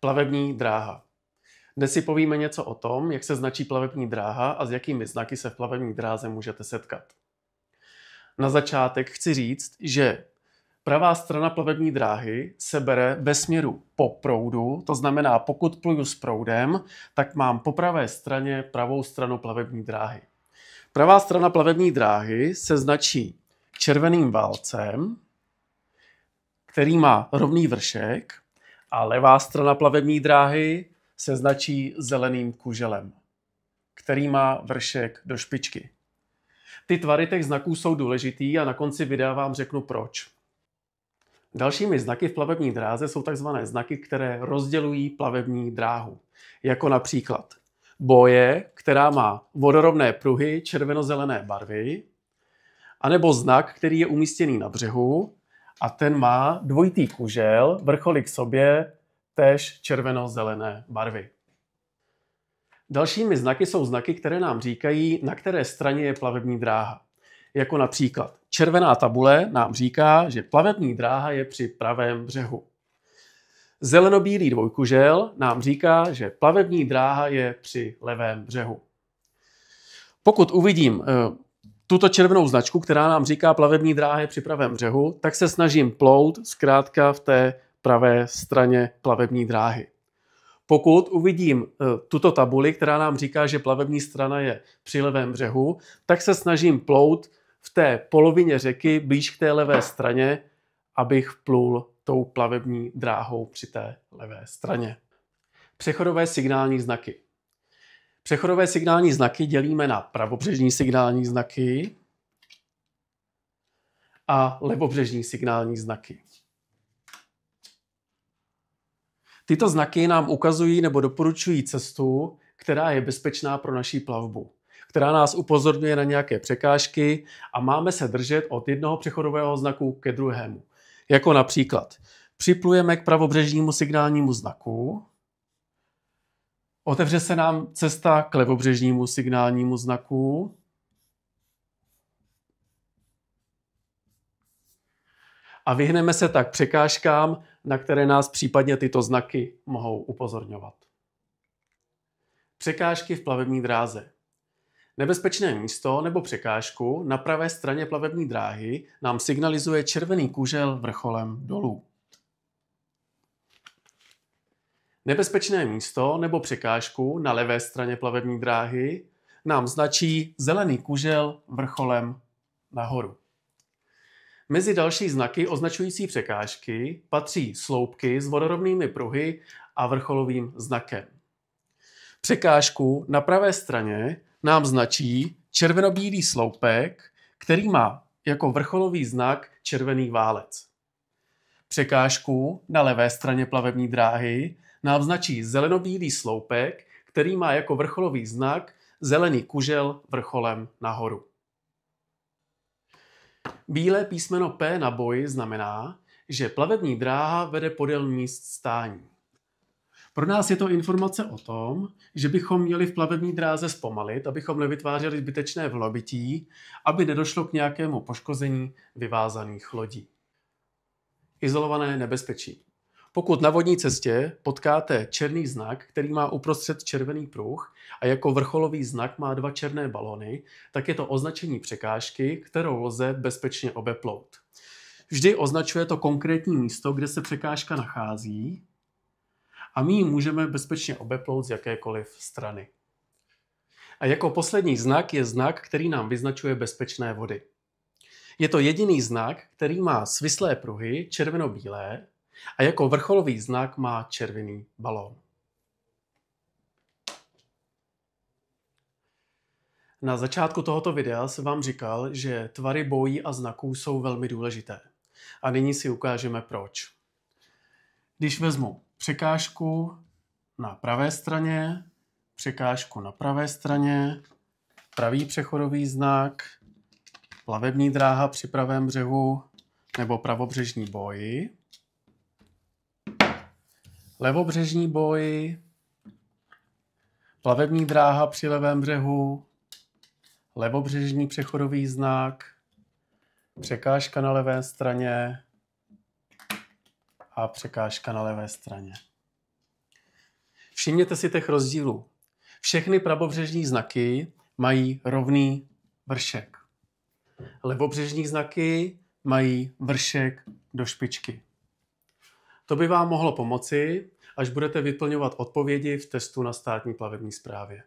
Plavební dráha. Dnes si povíme něco o tom, jak se značí plavební dráha a s jakými znaky se v plavební dráze můžete setkat. Na začátek chci říct, že pravá strana plavební dráhy se bere ve směru po proudu, to znamená, pokud pluju s proudem, tak mám po pravé straně pravou stranu plavební dráhy. Pravá strana plavební dráhy se značí červeným válcem, který má rovný vršek, a levá strana plavební dráhy se značí zeleným kuželem, který má vršek do špičky. Ty tvary těch znaků jsou důležitý a na konci videa vám řeknu proč. Dalšími znaky v plavební dráze jsou tzv. Znaky, které rozdělují plavební dráhu, jako například boje, která má vodorovné pruhy červeno-zelené barvy, anebo znak, který je umístěný na břehu a ten má dvojitý kužel, vrcholy k sobě, též červeno-zelené barvy. Dalšími znaky jsou znaky, které nám říkají, na které straně je plavební dráha. Jako například červená tabule nám říká, že plavební dráha je při pravém břehu. Zelenobílý dvojkužel nám říká, že plavební dráha je při levém břehu. Pokud uvidím tuto červenou značku, která nám říká plavební dráha je při pravém břehu, tak se snažím plout zkrátka v té pravé straně plavební dráhy. Pokud uvidím tuto tabuli, která nám říká, že plavební strana je při levém břehu, tak se snažím plout v té polovině řeky blíž k té levé straně, abych plul tou plavební dráhou při té levé straně. Přechodové signální znaky. Přechodové signální znaky dělíme na pravobřežní signální znaky a levobřežní signální znaky. Tyto znaky nám ukazují nebo doporučují cestu, která je bezpečná pro naši plavbu, která nás upozorňuje na nějaké překážky a máme se držet od jednoho přechodového znaku ke druhému. Jako například připlujeme k pravobřežnímu signálnímu znaku, otevře se nám cesta k levobřežnímu signálnímu znaku a vyhneme se tak překážkám, na které nás případně tyto znaky mohou upozorňovat. Překážky v plavební dráze. Nebezpečné místo nebo překážku na pravé straně plavební dráhy nám signalizuje červený kužel vrcholem dolů. Nebezpečné místo nebo překážku na levé straně plavební dráhy nám značí zelený kužel vrcholem nahoru. Mezi další znaky označující překážky patří sloupky s vodorovnými pruhy a vrcholovým znakem. Překážku na pravé straně nám značí červenobílý sloupek, který má jako vrcholový znak červený válec. Překážku na levé straně plavební dráhy nám značí zelenobílý sloupek, který má jako vrcholový znak zelený kužel vrcholem nahoru. Bílé písmeno P na boji znamená, že plavební dráha vede podél míst stání. Pro nás je to informace o tom, že bychom měli v plavební dráze zpomalit, abychom nevytvářeli zbytečné vlnobytí, aby nedošlo k nějakému poškození vyvázaných lodí. Izolované nebezpečí. Pokud na vodní cestě potkáte černý znak, který má uprostřed červený pruh a jako vrcholový znak má dva černé balony, tak je to označení překážky, kterou lze bezpečně obeplout. Vždy označuje to konkrétní místo, kde se překážka nachází a my ji můžeme bezpečně obeplout z jakékoliv strany. A jako poslední znak je znak, který nám vyznačuje bezpečné vody. Je to jediný znak, který má svislé pruhy, červeno-bílé, a jako vrcholový znak má červený balón. Na začátku tohoto videa jsem vám říkal, že tvary bojí a znaků jsou velmi důležité. A nyní si ukážeme proč. Když vezmu překážku na pravé straně, překážku na pravé straně, pravý přechodový znak, plavební dráha při pravém břehu nebo pravobřežní boj, levobřežní boj, plavební dráha při levém břehu, levobřežní přechodový znak, překážka na levé straně a překážka na levé straně. Všimněte si těch rozdílů. Všechny pravobřežní znaky mají rovný vršek. Levobřežní znaky mají vršek do špičky. To by vám mohlo pomoci, až budete vyplňovat odpovědi v testu na státní plavební správě.